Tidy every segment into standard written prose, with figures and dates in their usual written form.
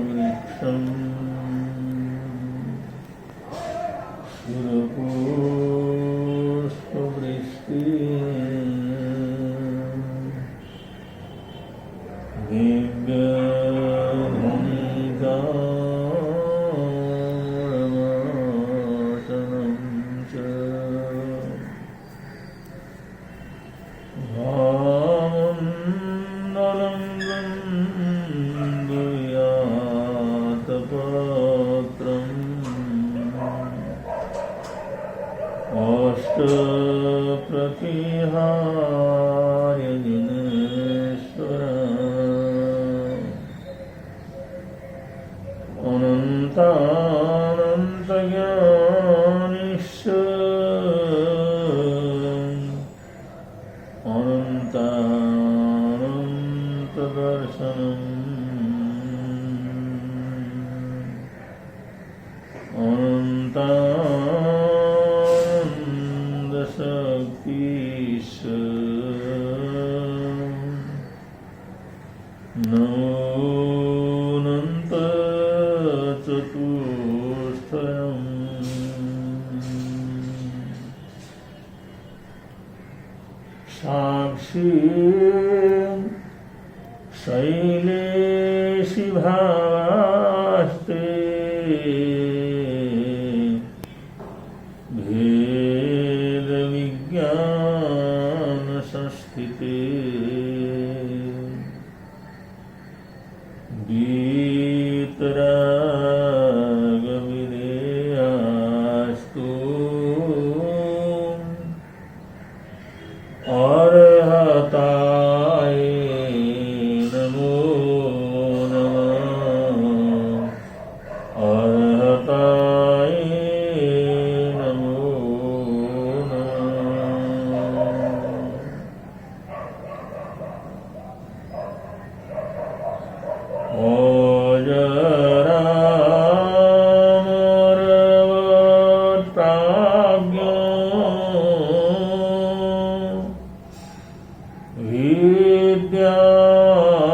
वृक्षं साक्षी शैलेशि भावास्ते भेद विज्ञान संस्थिते वीतराग विदेयास्तु अर्हताय नमो नमः अर्हताय नमो नमः।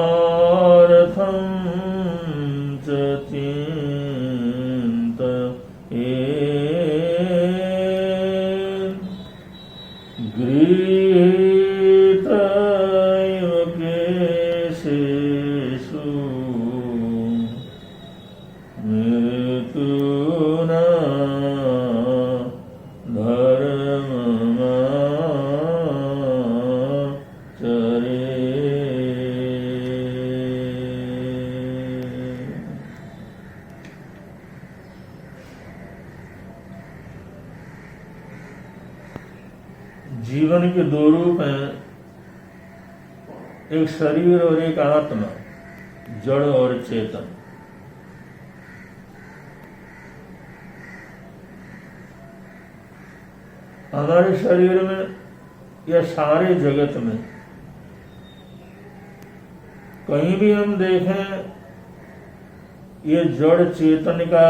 विद्यार्थं च चिन्तयेत् गृहीत इव केशेषु मृत्युना जीवन के दो रूप हैं, एक शरीर और एक आत्मा, जड़ और चेतन। हमारे शरीर में या सारे जगत में कहीं भी हम देखें, ये जड़ चेतन का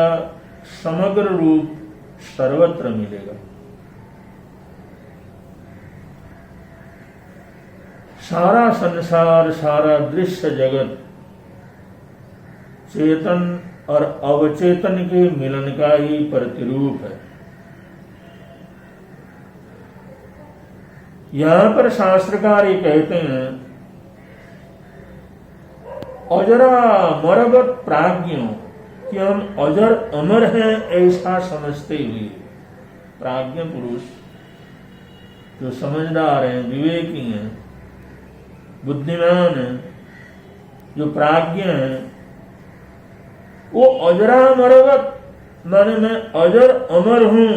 समग्र रूप सर्वत्र मिलेगा। सारा संसार, सारा दृश्य जगत चेतन और अवचेतन के मिलन का ही प्रतिरूप है। यहां पर शास्त्रकार ये कहते हैं, अजरा मरगत प्राज्ञों, कि हम अजर अमर हैं ऐसा समझते हुए, प्राज्ञ पुरुष जो समझदार हैं, विवेकी हैं, बुद्धिमान है, जो प्राज्ञ है, वो अजरा मरगत माने मैं अजर अमर हूं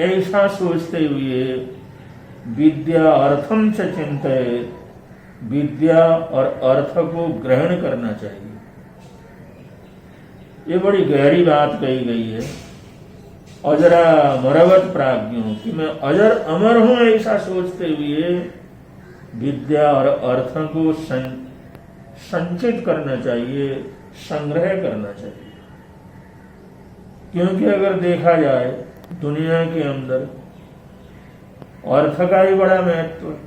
ऐसा सोचते हुए विद्या अर्थम च चिंतित, विद्या और अर्थ को ग्रहण करना चाहिए। ये बड़ी गहरी बात कही गई है। अजरा मरगत प्राज्ञों, कि मैं अजर अमर हूं ऐसा सोचते हुए विद्या और अर्थ को संचित करना चाहिए, संग्रह करना चाहिए। क्योंकि अगर देखा जाए दुनिया के अंदर अर्थ का ही बड़ा महत्व है।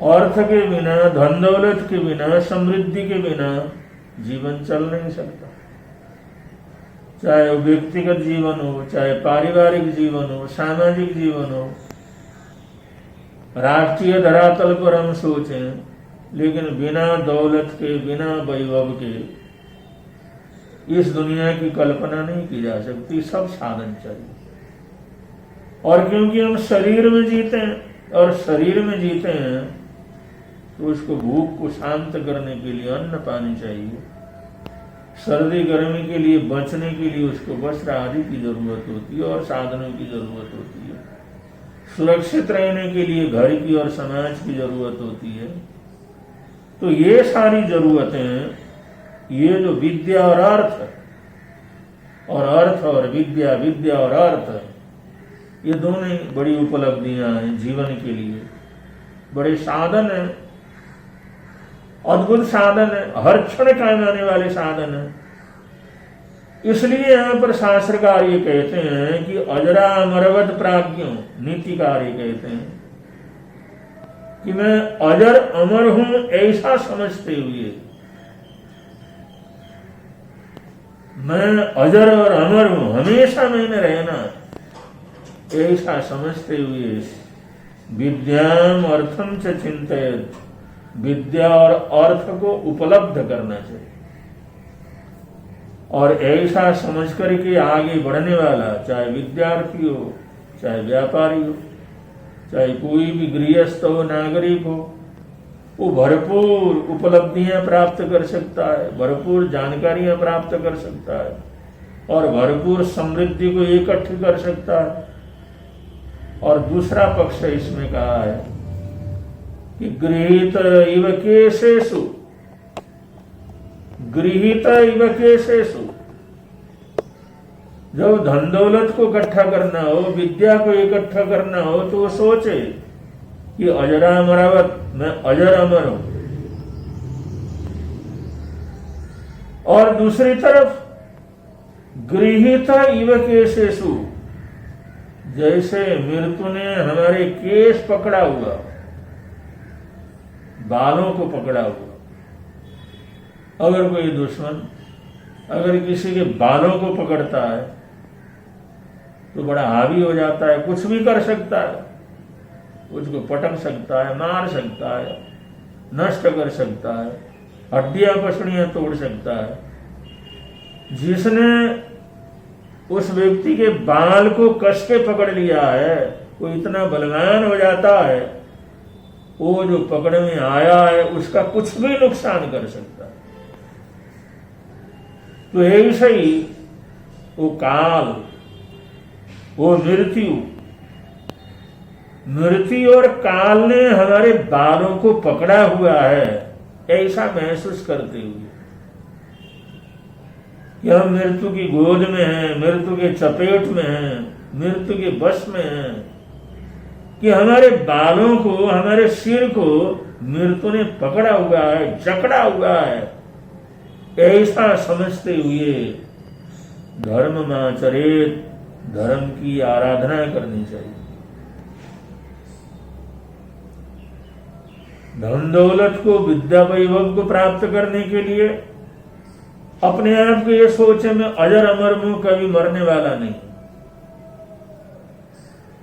अर्थ के बिना, धन दौलत के बिना, समृद्धि के बिना जीवन चल नहीं सकता। चाहे वो व्यक्तिगत जीवन हो, चाहे पारिवारिक जीवन हो, सामाजिक जीवन हो, राष्ट्रीय धरातल पर हम सोचें, लेकिन बिना दौलत के, बिना वैभव के इस दुनिया की कल्पना नहीं की जा सकती। सब साधन चाहिए। और क्योंकि हम शरीर में जीते हैं और शरीर में जीते हैं तो उसको भूख को शांत करने के लिए अन्न पानी चाहिए, सर्दी गर्मी के लिए बचने के लिए उसको वस्त्र आदि की जरूरत होती है और साधनों की जरूरत होती है, सुरक्षित रहने के लिए घर की और समाज की जरूरत होती है। तो ये सारी जरूरतें, ये जो विद्या और अर्थ और विद्या, विद्या और अर्थ, ये दोनों ही बड़ी उपलब्धियां हैं जीवन के लिए, बड़े साधन हैं, अद्भुत साधन है, हर क्षण काम आने वाले साधन है। इसलिए यहां पर शास्त्रकार ये कहते हैं कि अजरा अमरवत प्राज्ञों, नीतिकार ये कहते हैं कि मैं अजर अमर हूं ऐसा समझते हुए, मैं अजर और अमर हूं, हमेशा मैंने रहना, ऐसा समझते हुए विद्याम अर्थम च चिंतित, विद्या और अर्थ को उपलब्ध करना चाहिए। और ऐसा समझ करके आगे बढ़ने वाला, चाहे विद्यार्थी हो, चाहे व्यापारी हो, चाहे कोई भी गृहस्थ हो, नागरिक हो, वो भरपूर उपलब्धियां प्राप्त कर सकता है, भरपूर जानकारियां प्राप्त कर सकता है और भरपूर समृद्धि को इकट्ठी कर सकता है। और दूसरा पक्ष इसमें कहा है कि गृहीत इव केशेषु, गृहीत इव केशेषु, जब धन दौलत को इकट्ठा करना हो, विद्या को इकट्ठा करना हो, तो वो सोचे कि अजरा अमरावत, मैं अजर अमर हूं। और दूसरी तरफ गृहीत इव केशेषु, जैसे मृत्यु ने हमारे केश पकड़ा हुआ, बालों को पकड़ा हुआ। अगर कोई दुश्मन अगर किसी के बालों को पकड़ता है तो बड़ा हावी हो जाता है, कुछ भी कर सकता है, उसको पटक सकता है, मार सकता है, नष्ट कर सकता है, हड्डियां पसड़ियां तोड़ सकता है। जिसने उस व्यक्ति के बाल को कस के पकड़ लिया है वो इतना बलवान हो जाता है, वो जो पकड़ में आया है उसका कुछ भी नुकसान कर सकता है। तो ऐसे ही वो काल, वो मृत्यु और काल ने हमारे बालों को पकड़ा हुआ है, ऐसा महसूस करते हुए कि हम मृत्यु की गोद में हैं, मृत्यु के चपेट में हैं, मृत्यु के बस में हैं, कि हमारे बालों को, हमारे सिर को मृत्यु ने पकड़ा हुआ है, जकड़ा हुआ है, ऐसा समझते हुए धर्ममाचरेत, धर्म की आराधना करनी चाहिए। धन दौलत को, विद्या वैभव को प्राप्त करने के लिए अपने आप को ये सोचे मैं अजर अमर हूं, कभी मरने वाला नहीं।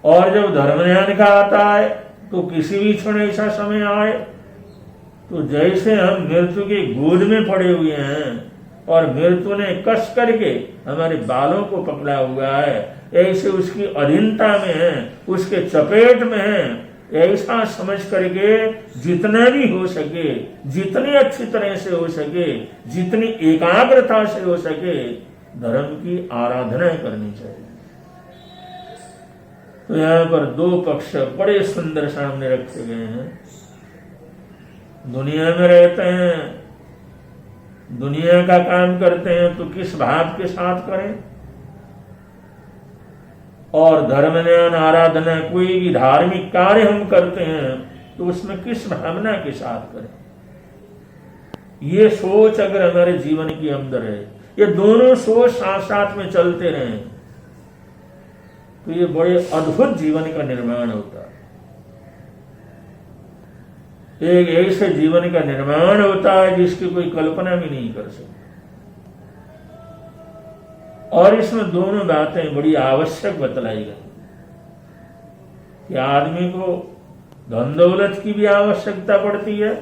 और जब धर्म ज्ञान का आता है तो किसी भी क्षण ऐसा समय आए तो जैसे हम मृत्यु की गोद में पड़े हुए हैं और मृत्यु ने कस करके हमारे बालों को पकड़ा हुआ है, ऐसे उसकी अधीनता में है, उसके चपेट में है, ऐसा समझ करके जितना भी हो सके, जितनी अच्छी तरह से हो सके, जितनी एकाग्रता से हो सके, धर्म की आराधना करनी चाहिए। तो यहाँ पर दो पक्ष बड़े सुंदर सामने रखे गए हैं। दुनिया में रहते हैं, दुनिया का काम करते हैं तो किस भाव के साथ करें, और धर्म ज्ञान आराधना, कोई भी धार्मिक कार्य हम करते हैं तो उसमें किस भावना के साथ करें, ये सोच अगर हमारे जीवन के अंदर है, ये दोनों सोच साथ साथ में चलते रहें तो ये बड़े अद्भुत जीवन का निर्माण होता है। एक ऐसे जीवन का निर्माण होता है जिसकी कोई कल्पना भी नहीं कर सकते। और इसमें दोनों बातें बड़ी आवश्यक बतलाई गई कि आदमी को धन दौलत की भी आवश्यकता पड़ती है,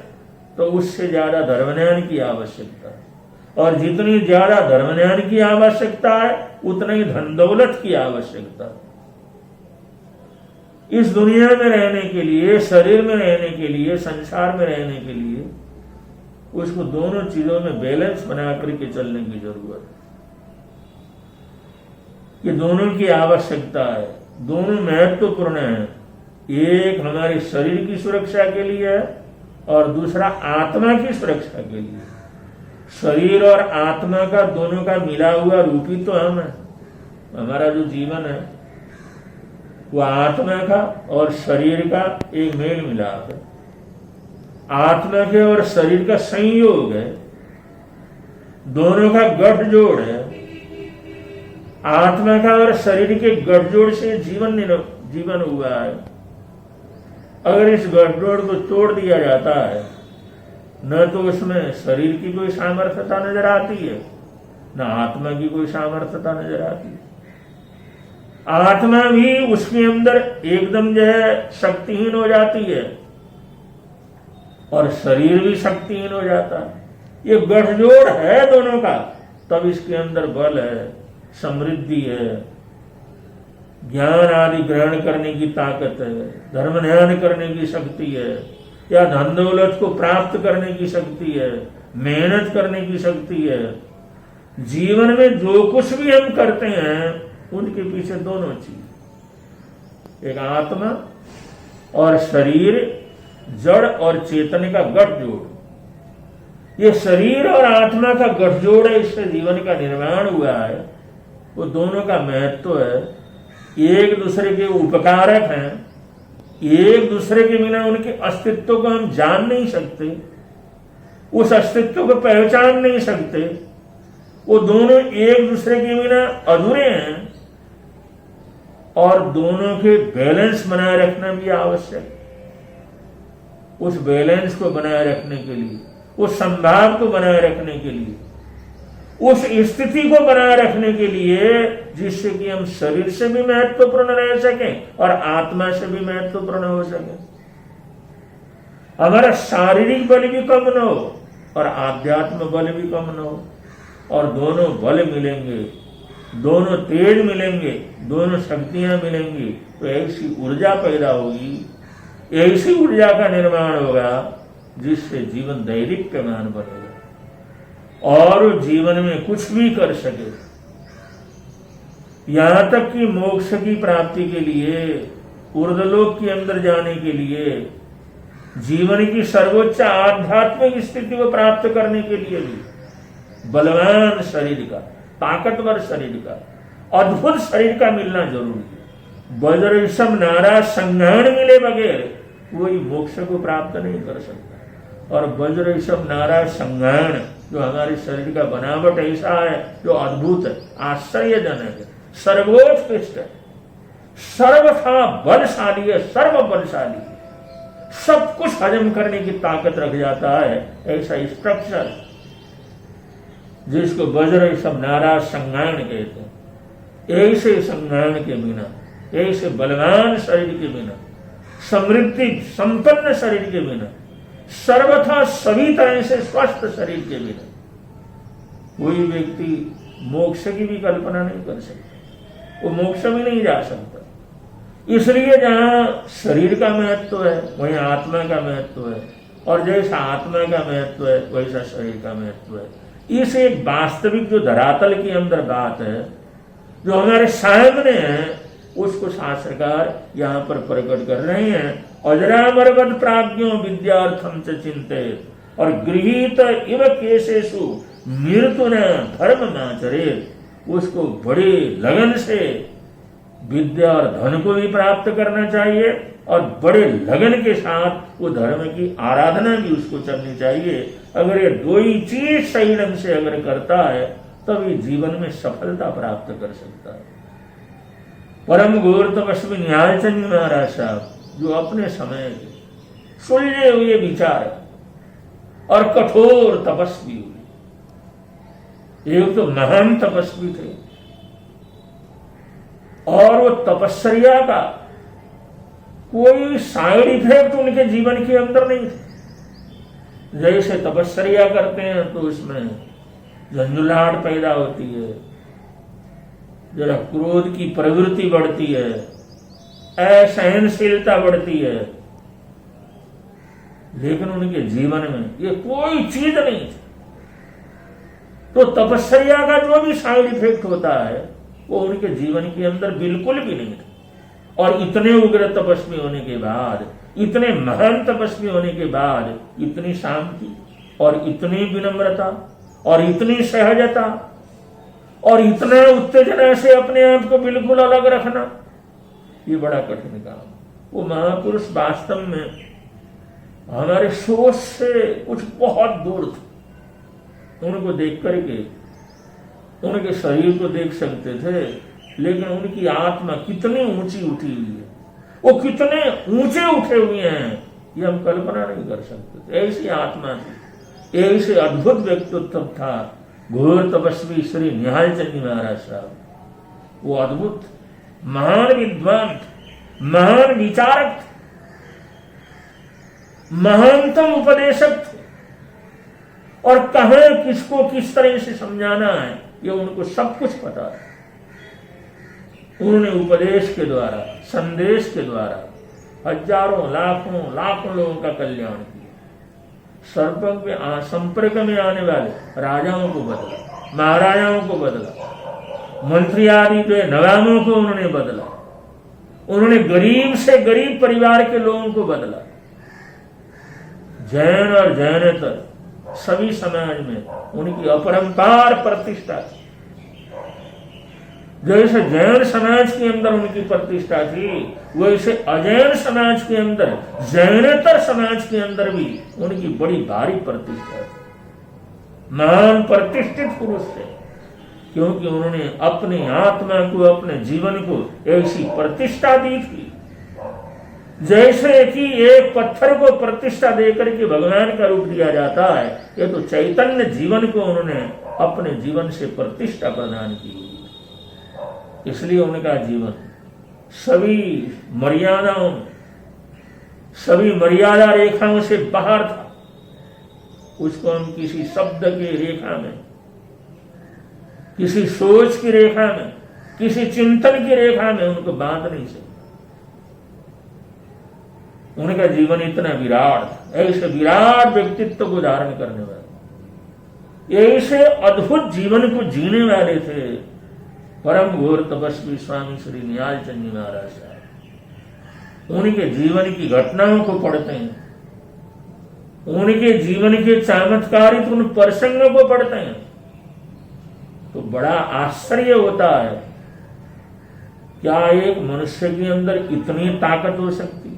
तो उससे ज्यादा धर्मज्ञान की आवश्यकता है, और जितनी ज्यादा धर्मज्ञान की आवश्यकता है उतना ही धन दौलत की आवश्यकता है। इस दुनिया में रहने के लिए, शरीर में रहने के लिए, संसार में रहने के लिए उसको दोनों चीजों में बैलेंस बना करके चलने की जरूरत है। ये दोनों की आवश्यकता है, दोनों महत्वपूर्ण है। एक हमारे शरीर की सुरक्षा के लिए है और दूसरा आत्मा की सुरक्षा के लिए। शरीर और आत्मा का दोनों का मिला हुआ रूप ही तो हम है। हमारा जो जीवन है वो आत्मा का और शरीर का एक मेल मिलाप है, आत्मा के और शरीर का संयोग है, दोनों का गठजोड़ है। आत्मा का और शरीर के गठजोड़ से जीवन हुआ है। अगर इस गठजोड़ को तोड़ दिया जाता है, न तो उसमें शरीर की कोई सामर्थ्यता नजर आती है, न आत्मा की कोई सामर्थ्यता नजर आती है। आत्मा भी उसके अंदर एकदम जो है शक्तिहीन हो जाती है और शरीर भी शक्तिहीन हो जाता है। ये गठजोड़ है दोनों का, तब इसके अंदर बल है, समृद्धि है, ज्ञान आदि ग्रहण करने की ताकत है, धर्म ध्यान करने की शक्ति है, या धन दौलत को प्राप्त करने की शक्ति है, मेहनत करने की शक्ति है। जीवन में जो कुछ भी हम करते हैं उनके पीछे दोनों चीज, एक आत्मा और शरीर, जड़ और चेतन का गठजोड़। ये शरीर और आत्मा का गठजोड़ है, इससे जीवन का निर्माण हुआ है। वो दोनों का महत्व है, एक दूसरे के उपकारक हैं, एक दूसरे के बिना उनके अस्तित्व को हम जान नहीं सकते, उस अस्तित्व को पहचान नहीं सकते। वो दोनों एक दूसरे के बिना अधूरे हैं और दोनों के बैलेंस बनाए रखना भी आवश्यक है। उस बैलेंस को बनाए रखने के लिए, उस संभाव को बनाए रखने के लिए, उस स्थिति को बनाए रखने के लिए जिससे कि हम शरीर से भी महत्वपूर्ण रह सकें और आत्मा से भी महत्वपूर्ण हो सके। हमारा शारीरिक बल भी कम न हो और आध्यात्म बल भी कम न हो, और दोनों बल मिलेंगे, दोनों तेज मिलेंगे, दोनों शक्तियां मिलेंगी, तो ऐसी ऊर्जा पैदा होगी, ऐसी ऊर्जा का निर्माण होगा जिससे जीवन दैदिप्यमान बनेगा और जीवन में कुछ भी कर सके। यहां तक कि मोक्ष की प्राप्ति के लिए, ऊर्ध्वलोक के अंदर जाने के लिए, जीवन की सर्वोच्च आध्यात्मिक स्थिति को प्राप्त करने के लिए भी बलवान शरीर का, ताकतवर शरीर का, अद्भुत शरीर का मिलना जरूरी है। वज्रसम नारा संघान मिले बगैर कोई मोक्ष को प्राप्त नहीं कर सकता। और वज्रसम नारा संघान, जो हमारे शरीर का बनावट ऐसा है जो अद्भुत है, आश्चर्यजनक है, सर्वोत्कृष्ट है, सर्वथा बलशाली है, सर्व बलशाली है, सब कुछ हजम करने की ताकत रख जाता है, ऐसा स्ट्रक्चर जिसको वज्र सब नाराज संज्ञान कहते हैं। ऐसे संज्ञान के बिना, ऐसे बलवान शरीर के बिना, समृद्धि संपन्न शरीर के बिना, सर्वथा सभी तरह से स्वस्थ शरीर के बिना कोई व्यक्ति मोक्ष की भी कल्पना नहीं कर सकता, वो मोक्ष में नहीं जा सकता। इसलिए जहां शरीर का महत्व है वहीं आत्मा का महत्व है, और जैसा आत्मा का महत्व है वैसा शरीर का महत्व है। इस एक वास्तविक जो धरातल के अंदर बात है, जो हमारे सामने है, उसको शास्त्रकार यहाँ पर प्रकट कर रहे हैं। अजरामरवद प्राज्ञो विद्यार्थम च चिंतेत और गृहीत इव केशेषु मृत्युना धर्म नाचरेत। उसको बड़े लगन से विद्या और धन को भी प्राप्त करना चाहिए और बड़े लगन के साथ वो धर्म की आराधना भी उसको करनी चाहिए। अगर ये दो ही चीज सही ढंग से अगर करता है तब ये जीवन में सफलता प्राप्त कर सकता है। परम गौर तपस्वी न्यायचंद महाराज साहब, जो अपने समय के सुलझे हुए विचार और कठोर तपस्वी हुए। एक तो महान तपस्वी थे और वो तपस्या का कोई साइड इफेक्ट उनके जीवन के अंदर नहीं था। जैसे तपस्या करते हैं तो उसमें झंझुलाहट पैदा होती है, जरा क्रोध की प्रवृत्ति बढ़ती है, असहनशीलता बढ़ती है, लेकिन उनके जीवन में ये कोई चीज नहीं थी। तो तपस्या का जो भी साइड इफेक्ट होता है वो उनके जीवन के अंदर बिल्कुल भी नहीं था। और इतने उग्र तपस्वी होने के बाद, इतने महान तपस्वी होने के बाद इतनी शांति और इतनी विनम्रता और इतनी सहजता और इतना उत्तेजना से अपने आप को बिल्कुल अलग रखना, ये बड़ा कठिन काम। वो महापुरुष वास्तव में हमारे सोच से कुछ बहुत दूर थे। उनको देख करके उनके शरीर को देख सकते थे, लेकिन उनकी आत्मा कितनी ऊंची उठी हुई है, वो कितने ऊंचे उठे हुए हैं, ये हम कल्पना नहीं कर सकते थे। ऐसी आत्मा थी, ऐसे अद्भुत व्यक्तित्व था घोर तपस्वी श्री निहाल चंद जी महाराज साहब। वो अद्भुत महान विद्वान, महान विचारक, महानतम उपदेशक थे, और कहां किसको किस तरह से समझाना है ये उनको सब कुछ पता है। उन्होंने उपदेश के द्वारा, संदेश के द्वारा हजारों लाखों लाखों लोगों का कल्याण किया। संपर्क में आने वाले राजाओं को बदला, महाराजाओं को बदला, मंत्री आदि जो नवाबों को उन्होंने बदला। उन्होंने गरीब से गरीब परिवार के लोगों को बदला। जैन और जैनेतर सभी समाज में उनकी अपरंपार प्रतिष्ठा थी। जैसे जैन समाज के अंदर उनकी प्रतिष्ठा थी, वैसे अजैन समाज के अंदर, जैनेतर समाज के अंदर भी उनकी बड़ी भारी प्रतिष्ठा थी। महान प्रतिष्ठित पुरुष थे, क्योंकि उन्होंने अपनी आत्मा को, अपने जीवन को ऐसी प्रतिष्ठा दी थी जैसे कि एक पत्थर को प्रतिष्ठा देकर के भगवान का रूप दिया जाता है। ये तो चैतन्य जीवन को उन्होंने अपने जीवन से प्रतिष्ठा प्रदान की। इसलिए उनका जीवन सभी मर्यादाओं, सभी मर्यादा रेखाओं से बाहर था। उसको हम किसी शब्द की रेखा में, किसी सोच की रेखा में, किसी चिंतन की रेखा में उनको बांध नहीं सकते। उनका जीवन इतना विराट, ऐसे विराट व्यक्तित्व को धारण करने वाले, ऐसे अद्भुत जीवन को जीने वाले थे परम घोर तपस्वी स्वामी श्री निहाल चंद जी महाराज साहब। उनके जीवन की घटनाओं को पढ़ते हैं, उनके जीवन के चमत्कारिक उन प्रसंगों को पढ़ते हैं, तो बड़ा आश्चर्य होता है। क्या एक मनुष्य के अंदर इतनी ताकत हो सकती?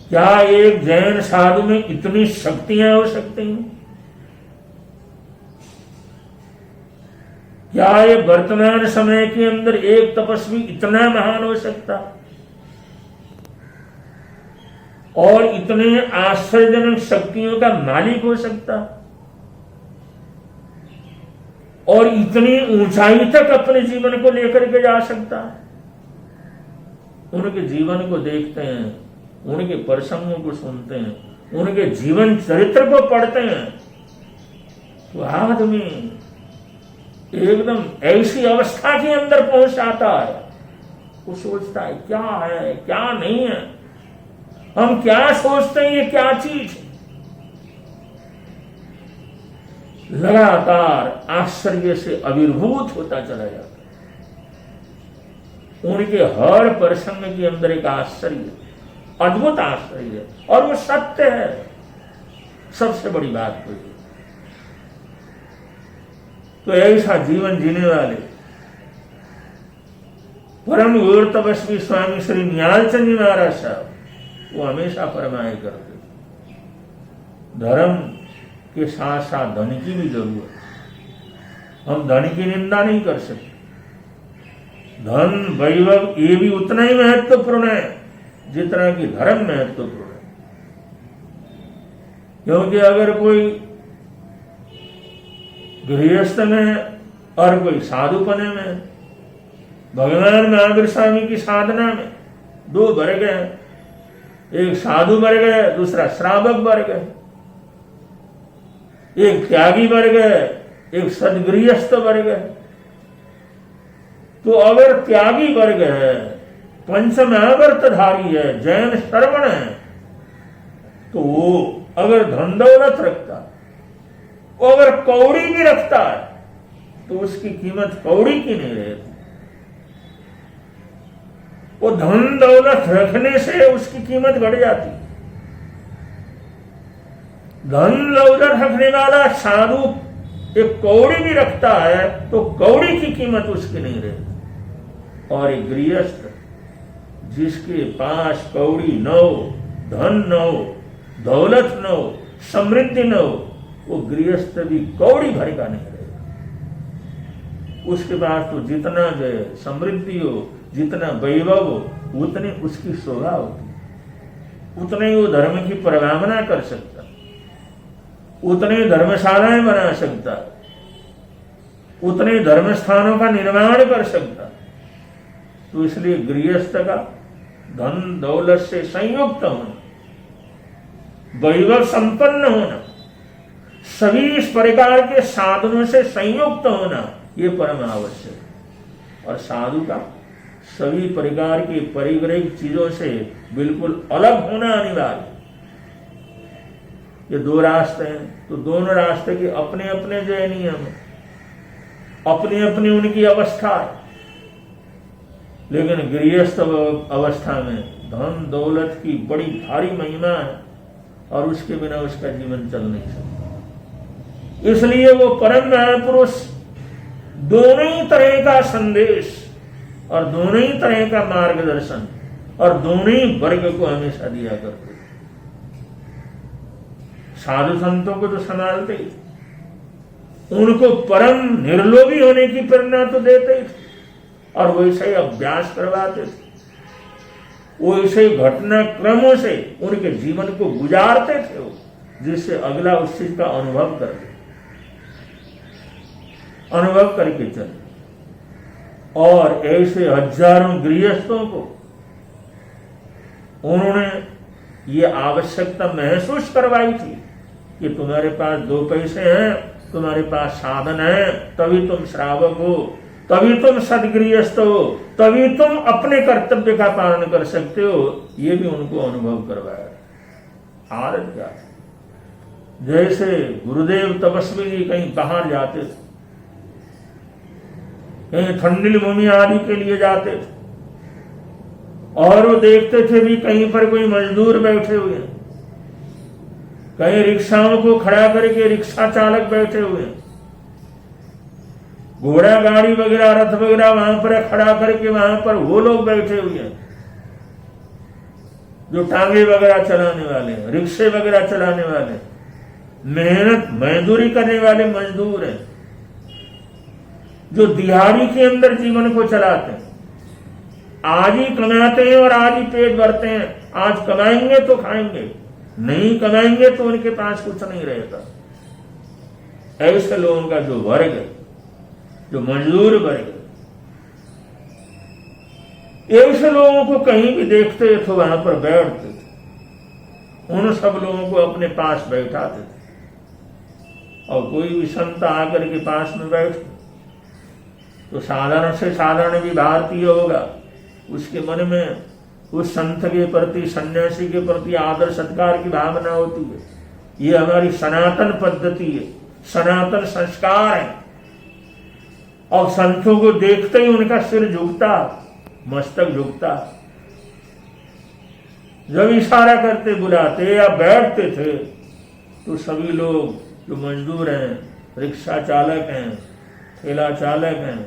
क्या एक जैन साधु में इतनी शक्तियां हो सकती हैं? क्या ये वर्तमान समय के अंदर एक तपस्वी इतना महान हो सकता और इतने आश्चर्यजनक शक्तियों का मालिक हो सकता और इतनी ऊंचाई तक अपने जीवन को लेकर के जा सकता? उनके जीवन को देखते हैं, उनके प्रसंगों को सुनते हैं, उनके जीवन चरित्र को पढ़ते हैं, तो आदमी एकदम ऐसी अवस्था के अंदर पहुंच जाता है। वो सोचता है क्या है क्या नहीं है, हम क्या सोचते हैं, ये क्या चीज है। लगातार आश्चर्य से अभिभूत होता चला जाता। उनके हर प्रसंग के अंदर एक आश्चर्य, अद्भुत आश्चर्य, और वो सत्य है। सबसे बड़ी बात तो ये, तो ऐसा जीवन जीने वाले परम घोर तपस्वी स्वामी श्री निहाल चंद जी महाराज साहब, वो हमेशा फरमाया करते, धर्म के साथ साथ धन की भी जरूरत है। हम धन की निंदा नहीं कर सकते। धन वैभव ये भी उतना ही महत्वपूर्ण है जितना कि धर्म महत्वपूर्ण है। क्योंकि अगर कोई गृहस्थ में और कोई साधुपने में, भगवान महावीर स्वामी की साधना में दो वर्ग है, एक साधु वर्ग है, दूसरा श्रावक वर्ग है, एक त्यागी वर्ग है, एक सदगृहस्थ वर्ग है। तो अगर त्यागी वर्ग है, पंचमहाव्रतधारी है, जैन श्रवण है, तो वो अगर धन दौलत रखता, वो अगर कौड़ी भी रखता है, तो उसकी कीमत कौड़ी की नहीं रहती। वो धन दौलत रखने से उसकी कीमत बढ़ जाती। धन दौलत रखने वाला साधु एक कौड़ी भी रखता है तो कौड़ी की कीमत उसकी नहीं रहती। और एक गृहस्थ जिसके पास कौड़ी न हो, धन न हो, दौलत न हो, समृद्धि न हो, वो गृहस्थ भी कौड़ी भर का नहीं रहेगा। उसके पास तो जितना जो है समृद्धि हो, जितना वैभव हो, उतनी उसकी शोभा होती, उतने ही वो धर्म की परिभावना कर सकता, उतने धर्मशालाएं बना सकता, उतने धर्म स्थानों का निर्माण कर सकता। तो इसलिए गृहस्थ का धन दौलत से संयुक्त होना, वैभव संपन्न होना, सभी इस प्रकार के साधनों से संयुक्त होना, ये परम आवश्यक। और साधु का सभी प्रकार की परिग्रहित चीजों से बिल्कुल अलग होना अनिवार्य। ये दो रास्ते हैं, तो दोनों रास्ते के अपने अपने जो है नियम है, अपनी अपनी उनकी अवस्था है। लेकिन गृहस्थ अवस्था में धन दौलत की बड़ी भारी महिमा है और उसके बिना उसका जीवन चल नहीं सकता। इसलिए वो परम महापुरुष दोनों ही तरह का संदेश और दोनों ही तरह का मार्गदर्शन और दोनों ही वर्ग को हमेशा दिया करते। साधु संतों को तो संभालते ही, उनको परम निर्लोभी होने की प्रेरणा तो देते ही थे और वैसे ही अभ्यास करवाते थे, वैसे ही घटनाक्रमों से उनके जीवन को गुजारते थे वो, जिससे अगला उस चीज का अनुभव करके चले। और ऐसे हजारों गृहस्थों को उन्होंने ये आवश्यकता महसूस करवाई थी कि तुम्हारे पास दो पैसे हैं, तुम्हारे पास साधन है, तभी तुम श्रावक हो, तभी तुम सदगृहस्थ हो, तभी तुम अपने कर्तव्य का पालन कर सकते हो। ये भी उनको अनुभव करवाया। आदत क्या, जैसे गुरुदेव तपस्वी जी कहीं बाहर जाते थे, कहीं ठंडी भूमि आदि के लिए जाते थे, और वो देखते थे भी कहीं पर कोई मजदूर बैठे हुए हैं, कहीं रिक्शाओं को खड़ा करके रिक्शा चालक बैठे हुए हैं, घोड़ा गाड़ी वगैरह रथ वगैरह वहां पर खड़ा करके वहां पर वो लोग बैठे हुए हैं जो टांगे वगैरह चलाने वाले हैं, रिक्शे वगैरह चलाने वाले, मेहनत मजदूरी करने वाले मजदूर हैं, जो दिहाड़ी के अंदर जीवन को चलाते हैं। आज ही कमाते हैं और आज ही पेट भरते हैं, आज कमाएंगे तो खाएंगे, नहीं कमाएंगे तो उनके पास कुछ नहीं रहेगा। ऐसे लोगों का जो वर्ग है, जो मजदूर वर्ग है, ऐसे लोगों को कहीं भी देखते तो वहां पर बैठते थे, उन सब लोगों को अपने पास बैठाते थे। और कोई भी संत आकर के पास में बैठे तो साधारण से साधारण भी भारतीय होगा, उसके मन में उस संत के प्रति, सन्यासी के प्रति आदर सत्कार की भावना होती है। ये हमारी सनातन पद्धति है, सनातन संस्कार है। और संतों को देखते ही उनका सिर झुकता, मस्तक झुकता। जब इशारा करते, बुलाते या बैठते थे तो सभी लोग जो मजदूर हैं, रिक्शा चालक हैं, ठेला चालक हैं,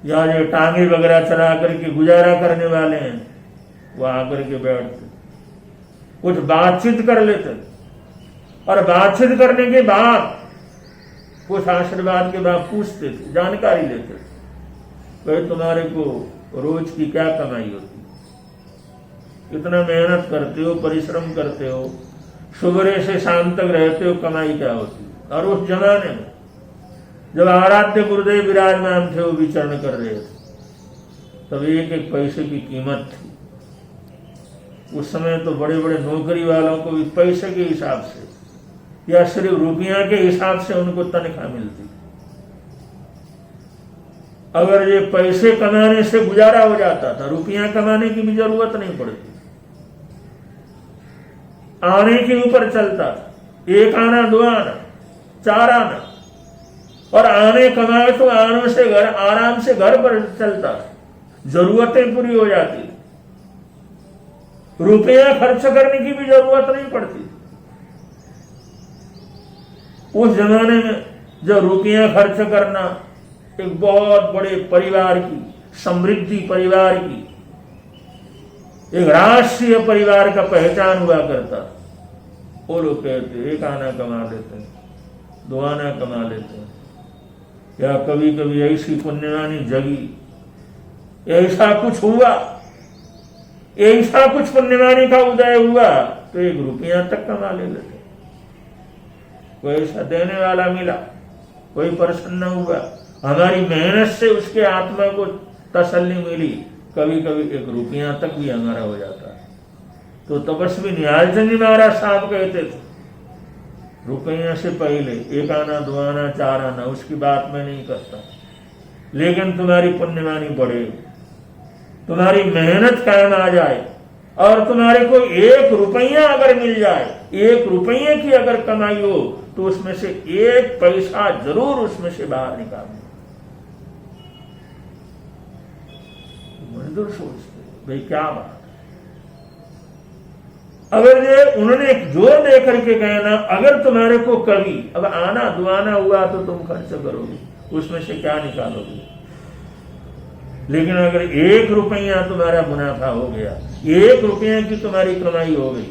या जो टांगे वगैरह चला करके गुजारा करने वाले हैं, वो आकर के बैठते, कुछ बातचीत कर लेते, और बातचीत करने के बाद कुछ आशीर्वाद के बाद पूछते थे, जानकारी लेते थे, भाई तुम्हारे को रोज की क्या कमाई होती, इतना मेहनत करते हो, परिश्रम करते हो, सुबह से शाम तक रहते हो, कमाई क्या होती। और उस जमाने में जब आराध्य गुरुदेव विराजमान थे, वो विचरण कर रहे थे, तब एक एक पैसे की कीमत थी। उस समय तो बड़े बड़े नौकरी वालों को भी पैसे के हिसाब से या सिर्फ रुपया के हिसाब से उनको तनख्वाह मिलती। अगर ये पैसे कमाने से गुजारा हो जाता था, रुपया कमाने की भी जरूरत नहीं पड़ती, आने के ऊपर चलता था, 1 आना 2 आना 4 आना, और आने कमाए तो आनों से घर आराम से घर पर चलता था, जरूरतें पूरी हो जाती, रुपया खर्च करने की भी जरूरत नहीं पड़ती। उस जमाने में जब रुपया खर्च करना एक बहुत बड़े परिवार की, समृद्धि परिवार की, एक राष्ट्रीय परिवार का पहचान हुआ करता। वो लोग कहते 1 आना कमा लेते हैं, 2 आना कमा लेते हैं, या कभी कभी ऐसी पुण्यवानी जगी, ऐसा कुछ हुआ, ऐसा कुछ पुण्यवानी का उदय हुआ तो 1 रुपया तक कमा ले लेते। कोई ऐसा देने वाला मिला, कोई प्रसन्न हुआ, हमारी मेहनत से उसके आत्मा को तसल्ली मिली, कभी कभी 1 रुपया तक भी हमारा हो जाता है। तो तपस्वी निहालचंद जी महाराज साहब कहते थे, रुपया से पहले 1 आना 2 आना 4 आना उसकी बात मैं नहीं करता, लेकिन तुम्हारी पुण्यवानी बढ़े, तुम्हारी मेहनत कायम आ जाए, और तुम्हारे को 1 रुपया अगर मिल जाए, 1 रुपये की अगर कमाई हो, तो उसमें से 1 पैसा जरूर उसमें से बाहर निकालना। मजदूर सोचते भाई क्या बात। अगर ये उन्होंने एक जोर दे करके कहना, अगर तुम्हारे को कभी अब आना 2 आना हुआ तो तुम खर्च करोगे, उसमें से क्या निकालोगे, लेकिन अगर 1 रुपया तुम्हारा मुनाफा हो गया, 1 रुपया की तुम्हारी कमाई हो गई,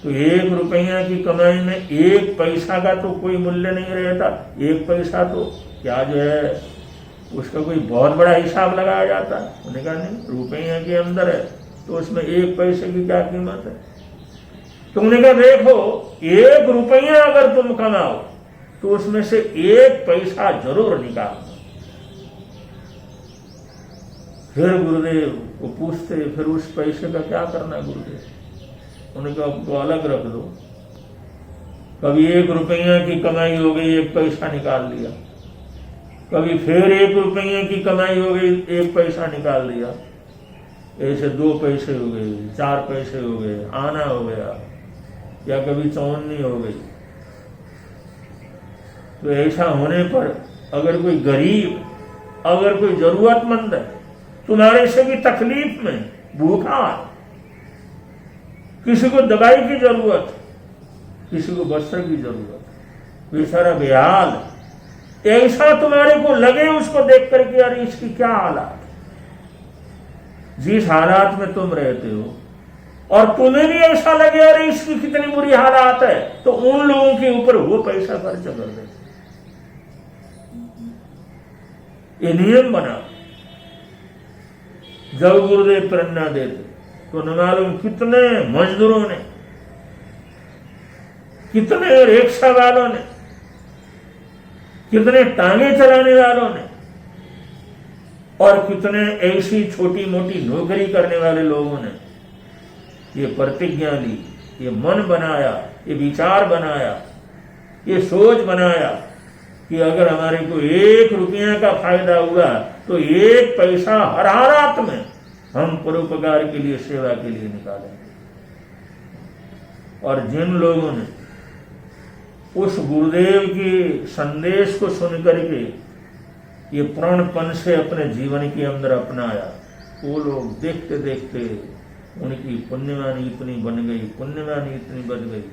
तो 1 रुपया की कमाई में 1 पैसा का तो कोई मूल्य नहीं रहता। 1 पैसा तो क्या जो है उसका कोई बहुत बड़ा हिसाब लगाया जाता है। उन्होंने कहा नहीं, रुपया के अंदर है तो उसमें 1 पैसे की क्या कीमत है। तो उन्होंने कहा देखो, 1 रुपया अगर तुम कमाओ तो उसमें से 1 पैसा जरूर निकालना। फिर गुरुदेव को पूछते, फिर उस पैसे का क्या करना गुरुदेव? उन्होंने कहा उसको अलग रख दो, कभी 1 रुपया की कमाई हो गई 1 पैसा निकाल लिया, कभी फिर 1 रुपये की कमाई हो गई 1 पैसा निकाल लिया, ऐसे 2 पैसे हो गए, 4 पैसे हो गए, आना हो गया, या कभी 54 हो गई। तो ऐसा होने पर अगर कोई गरीब, अगर कोई जरूरतमंद है, तुम्हारे से भी तकलीफ में, भूखा, किसी को दवाई की जरूरत, किसी को वस्त्र की जरूरत, बेचारा बेहाल, ऐसा तुम्हारे को लगे उसको देख करके अरे इसकी क्या हालात, जिस हालात में तुम रहते हो, और तुम्हें भी ऐसा लगे अरे इसकी कितनी बुरी हालात है, तो उन लोगों के ऊपर वो पैसा खर्च कर देते। ये नियम बना। जब गुरुदेव प्रेरणा देते तो न मालूम कितने मजदूरों ने, कितने रिक्शा वालों ने, कितने टांगे चलाने वालों ने, और कितने ऐसी छोटी मोटी नौकरी करने वाले लोगों ने ये प्रतिज्ञा ली, ये मन बनाया, ये विचार बनाया, ये सोच बनाया कि अगर हमारे को 1 रुपया का फायदा हुआ तो 1 पैसा हर हालात में हम परोपकार के लिए, सेवा के लिए निकालेंगे। और जिन लोगों ने उस गुरुदेव के संदेश को सुन करके ये प्रणपन से अपने जीवन के अंदर अपनाया, वो लोग देखते देखते उनकी पुण्यवानी इतनी बन गई, पुण्यवानी इतनी बन गई,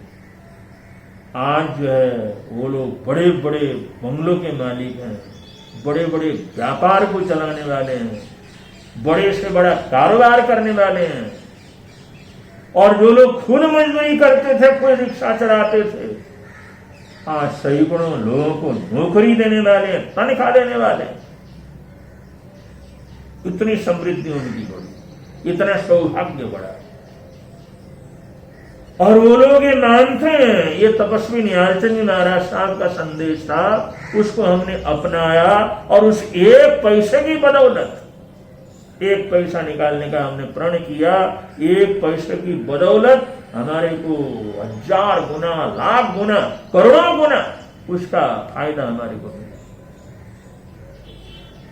आज जो है वो लोग बड़े बड़े बंगलों के मालिक हैं, बड़े बड़े व्यापार को चलाने वाले हैं, बड़े से बड़ा कारोबार करने वाले हैं। और जो लोग खुद मजदूरी करते थे, खुद रिक्शा चलाते थे, आज सैकड़ों लोगों को नौकरी देने वाले, तनख्वाह देने वाले, इतनी समृद्धि उनकी बढ़ी। इतना सौभाग्य बढ़ा। और वो लोग ये मानते हैं ये तपस्वी निहालचंद जी महाराज साहब का संदेश था, उसको हमने अपनाया और उस एक पैसे की बदौलत, एक पैसा निकालने का हमने प्रण किया, एक पैसे की बदौलत हमारे को 1000 गुना, लाख गुना, करोड़ों गुना उसका फायदा हमारे को मिला।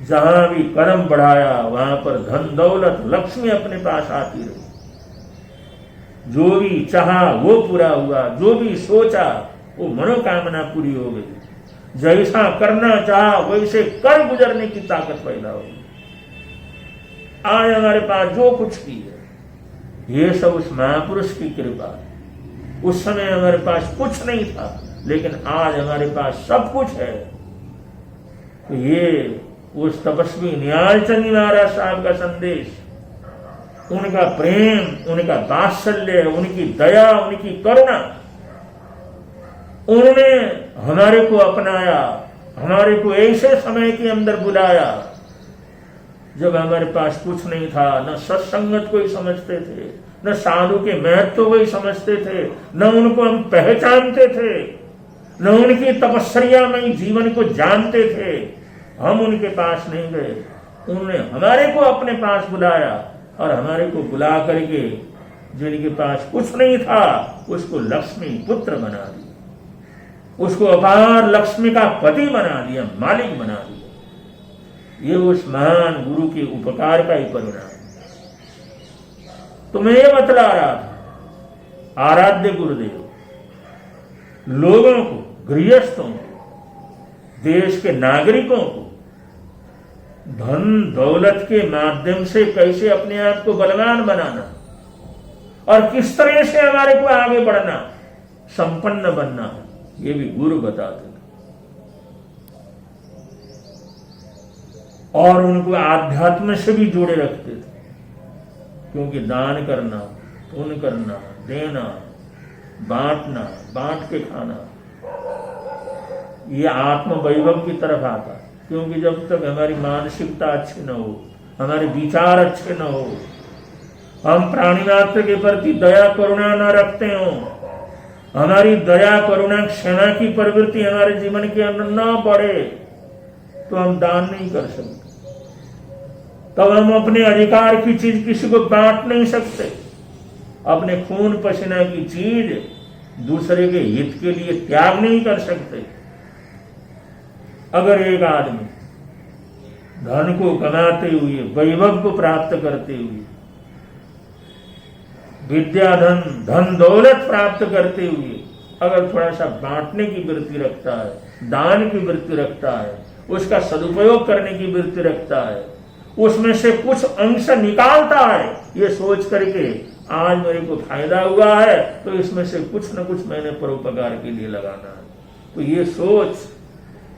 जहां भी कदम बढ़ाया वहां पर धन दौलत लक्ष्मी अपने पास आती रही। जो भी चाहा वो पूरा हुआ, जो भी सोचा वो मनोकामना पूरी हो गई। जैसा करना चाहा वैसे कर गुजरने की ताकत पैदा हो गई। आज हमारे पास जो कुछ भी है ये सब उस महापुरुष की कृपा। उस समय हमारे पास कुछ नहीं था, लेकिन आज हमारे पास सब कुछ है। तो ये उस तपस्वी निहालचंद जी महाराज साहब का संदेश, उनका प्रेम, उनका वात्सल्य, उनकी दया, उनकी करुणा, उन्होंने हमारे को अपनाया, हमारे को ऐसे समय के अंदर बुलाया जब हमारे पास कुछ नहीं था। न सत्संगत को ही समझते थे, न साधु के महत्व को ही समझते थे, न उनको हम पहचानते थे, न उनकी तपस्या में जीवन को जानते थे। हम उनके पास नहीं गए, उन्होंने हमारे को अपने पास बुलाया और हमारे को बुला करके जिनके पास कुछ नहीं था उसको लक्ष्मी पुत्र बना दिया, उसको अपार लक्ष्मी का पति बना दिया, मालिक बना दिया। ये उस महान गुरु के उपकार का ही परिणाम। तो मैं ये बतला रहा था, आराध्य गुरुदेव लोगों को, गृहस्थों को, देश के नागरिकों को धन दौलत के माध्यम से कैसे अपने आप को बलवान बनाना और किस तरह से हमारे को आगे बढ़ना, संपन्न बनना, ये भी गुरु बताते थे। और उनको आध्यात्म से भी जोड़े रखते थे, क्योंकि दान करना, पुण्य करना, देना, बांटना, बांट के खाना, ये आत्म वैभव की तरफ आता। क्योंकि जब तक हमारी मानसिकता अच्छी न हो, हमारे विचार अच्छे न हो, हम प्राणी मात्र के प्रति दया करुणा न रखते हो, हमारी दया करुणा क्षमा की प्रवृत्ति हमारे जीवन के अंदर न बढ़े, तो हम दान नहीं कर सकते। तब हम अपने अधिकार की चीज किसी को बांट नहीं सकते, अपने खून पसीना की चीज दूसरे के हित के लिए त्याग नहीं कर सकते। अगर एक आदमी धन को कमाते हुए, वैभव को प्राप्त करते हुए, विद्या धन, धन दौलत प्राप्त करते हुए अगर थोड़ा सा बांटने की वृत्ति रखता है, दान की वृत्ति रखता है, उसका सदुपयोग करने की वृत्ति रखता है, उसमें से कुछ अंश निकालता है ये सोच करके आज मेरे को फायदा हुआ है तो इसमें से कुछ न कुछ मैंने परोपकार के लिए लगाना है, तो ये सोच,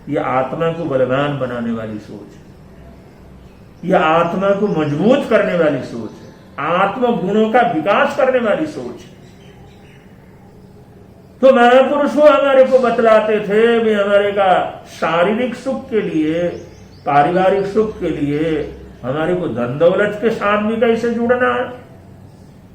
ये आत्मा को बलवान बनाने वाली सोच है, ये आत्मा को मजबूत करने वाली सोच है, आत्म गुणों का विकास करने वाली सोच है। तो महापुरुष हमारे को बतलाते थे भी हमारे का शारीरिक सुख के लिए, पारिवारिक सुख के लिए हमारे को धन दौलत के साथ भी कैसे जुड़ना है,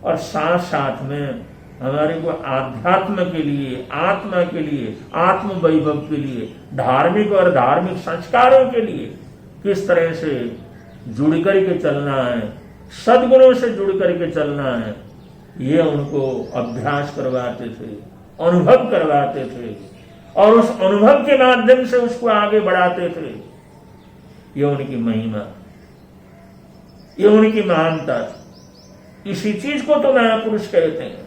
और साथ साथ में हमारे को आध्यात्म के लिए, आत्मा के लिए, आत्म वैभव के लिए, धार्मिक और धार्मिक संस्कारों के लिए किस तरह से जुड़ करके चलना है, सद्गुणों से जुड़ करके चलना है, ये उनको अभ्यास करवाते थे, अनुभव करवाते थे और उस अनुभव के माध्यम से उसको आगे बढ़ाते थे। ये उनकी महिमा, ये उनकी महानता थी। इसी चीज को तो महापुरुष कहते हैं,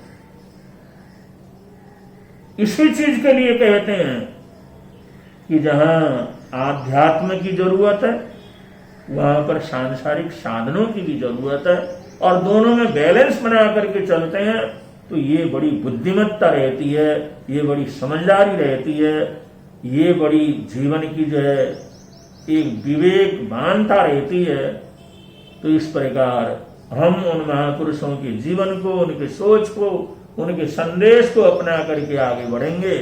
इसी चीज के लिए कहते हैं कि जहां आध्यात्म की जरूरत है वहां पर सांसारिक साधनों की भी जरूरत है, और दोनों में बैलेंस बना करके चलते हैं तो ये बड़ी बुद्धिमत्ता रहती है, ये बड़ी समझदारी रहती है, ये बड़ी जीवन की जो है एक विवेक मानता रहती है। तो इस प्रकार हम उन महापुरुषों के जीवन को, उनके सोच को, उनके संदेश को अपना करके आगे बढ़ेंगे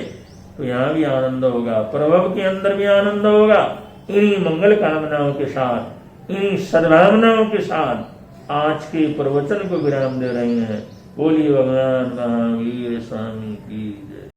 तो यहाँ भी आनंद होगा, प्रभव के अंदर भी आनंद होगा। इन्हीं मंगल कामनाओं के साथ, इन्हीं सद्भावनाओं के साथ आज के प्रवचन को विराम दे रहे हैं। बोलिए भगवान महावीर स्वामी की जय।